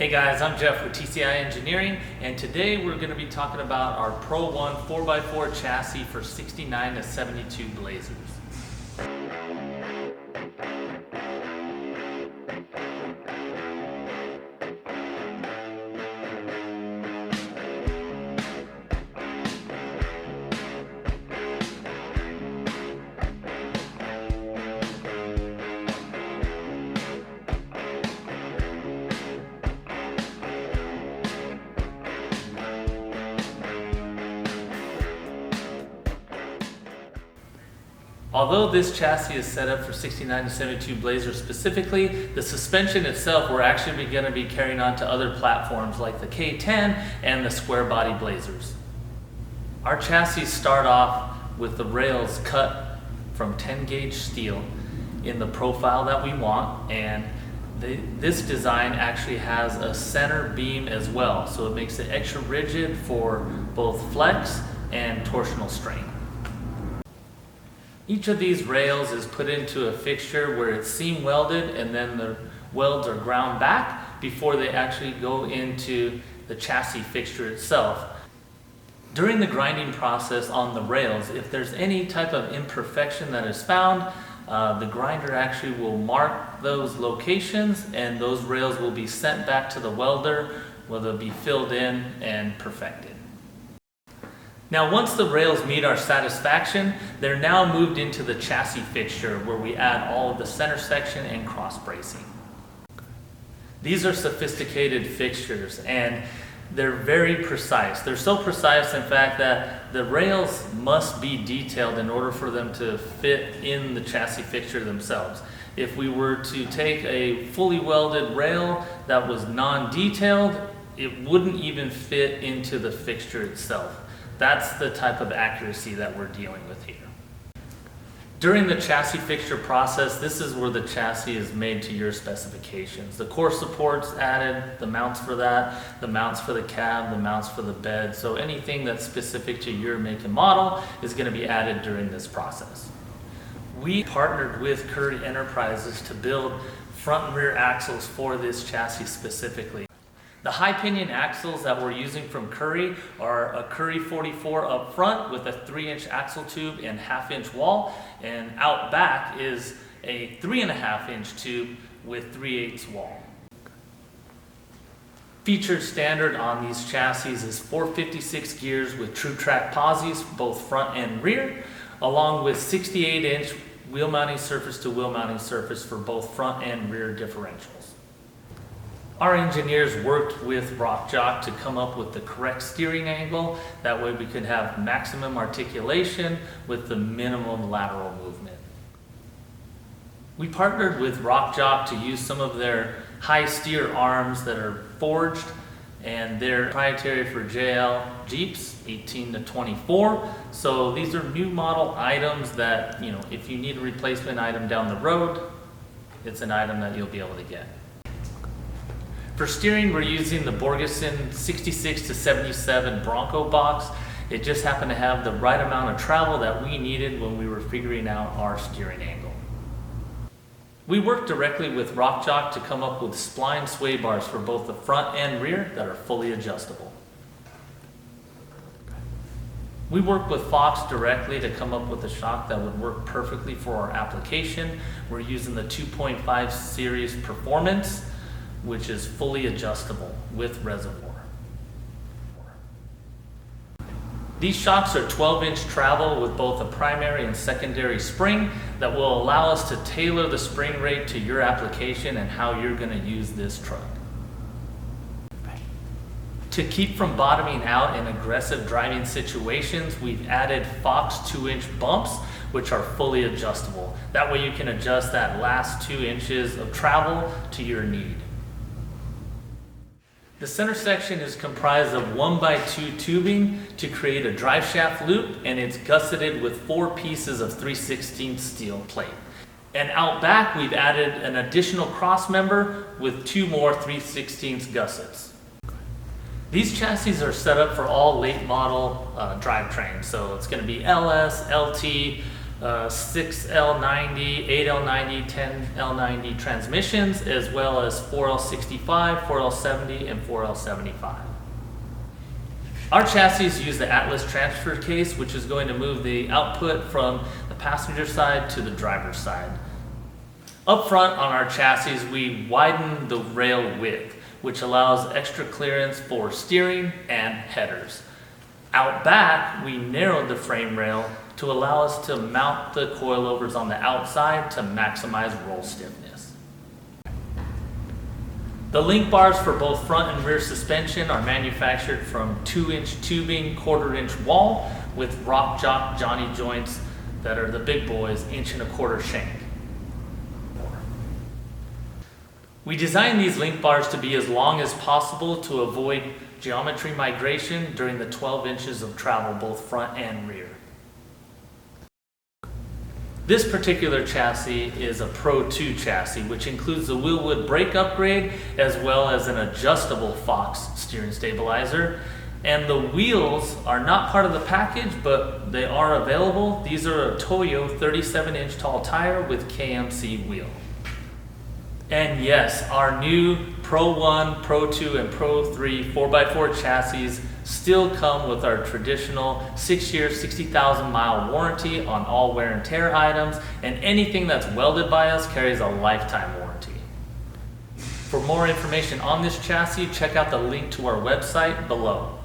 Hey guys, I'm Jeff with TCI Engineering, and today we're going to be talking about our Pro1 4x4 chassis for 69 to 72 Blazers. Although this chassis is set up for 69 to 72 Blazers specifically, the suspension itself we're actually going to be carrying on to other platforms like the K10 and the Squarebody Blazers. Our chassis start off with the rails cut from 10 gauge steel in the profile that we want, and this design actually has a center beam as well, so it makes it extra rigid for both flex and torsional strain. Each of these rails is put into a fixture where it's seam welded, and then the welds are ground back before they actually go into the chassis fixture itself. During the grinding process on the rails, if there's any type of imperfection that is found, the grinder actually will mark those locations, and those rails will be sent back to the welder where they'll be filled in and perfected. Now, once the rails meet our satisfaction, they're now moved into the chassis fixture where we add all of the center section and cross bracing. These are sophisticated fixtures, and they're very precise. They're so precise, in fact, that the rails must be detailed in order for them to fit in the chassis fixture themselves. If we were to take a fully welded rail that was non-detailed, it wouldn't even fit into the fixture itself. That's the type of accuracy that we're dealing with here. During the chassis fixture process, this is where the chassis is made to your specifications. The core supports added, the mounts for that, the mounts for the cab, the mounts for the bed. So anything that's specific to your make and model is going to be added during this process. We partnered with Curry Enterprises to build front and rear axles for this chassis specifically. The high pinion axles that we're using from Curry are a Curry 44 up front with a 3-inch axle tube and 1/2-inch wall, and out back is a 3.5-inch tube with 3/8 wall. Featured standard on these chassis is 456 gears with true track posies, both front and rear, along with 68-inch wheel mounting surface to wheel mounting surface for both front and rear differentials. Our engineers worked with Rock Jock to come up with the correct steering angle. That way we could have maximum articulation with the minimum lateral movement. We partnered with Rock Jock to use some of their high steer arms that are forged, and they're proprietary for JL Jeeps 18 to 24. So these are new model items that, if you need a replacement item down the road, it's an item that you'll be able to get. For steering, we're using the Borgeson 66 to 77 Bronco box. It just happened to have the right amount of travel that we needed when we were figuring out our steering angle. We worked directly with Rock Jock to come up with spline sway bars for both the front and rear that are fully adjustable. We worked with Fox directly to come up with a shock that would work perfectly for our application. We're using the 2.5 series Performance, which is fully adjustable with reservoir. These shocks are 12-inch travel with both a primary and secondary spring that will allow us to tailor the spring rate to your application and how you're going to use this truck. To keep from bottoming out in aggressive driving situations, we've added Fox 2-inch bumps, which are fully adjustable. That way you can adjust that last 2 inches of travel to your need. The center section is comprised of 1x2 tubing to create a drive shaft loop, and it's gusseted with 4 pieces of 3/16 steel plate. And out back, we've added an additional cross member with 2 more 3/16 gussets. These chassis are set up for all late model drivetrains, so it's going to be LS, LT, 6L90, 8L90, 10L90 transmissions, as well as 4L65, 4L70, and 4L75. Our chassis use the Atlas transfer case, which is going to move the output from the passenger side to the driver's side. Up front on our chassis, we widen the rail width, which allows extra clearance for steering and headers. Out back, we narrowed the frame rail to allow us to mount the coilovers on the outside to maximize roll stiffness. The link bars for both front and rear suspension are manufactured from 2-inch tubing, 1/4-inch wall with rock jock Johnny joints that are the big boys, 1.25-inch shank. We designed these link bars to be as long as possible to avoid geometry migration during the 12 inches of travel, both front and rear. This particular chassis is a Pro2 chassis, which includes the Wheelwood brake upgrade as well as an adjustable Fox steering stabilizer. And the wheels are not part of the package, but they are available. These are a Toyo 37-inch tall tire with KMC wheel. And yes, our new Pro1, Pro2, and Pro3 4x4 chassis still come with our traditional 6-year, 60,000-mile warranty on all wear and tear items, and anything that's welded by us carries a lifetime warranty. For more information on this chassis, check out the link to our website below.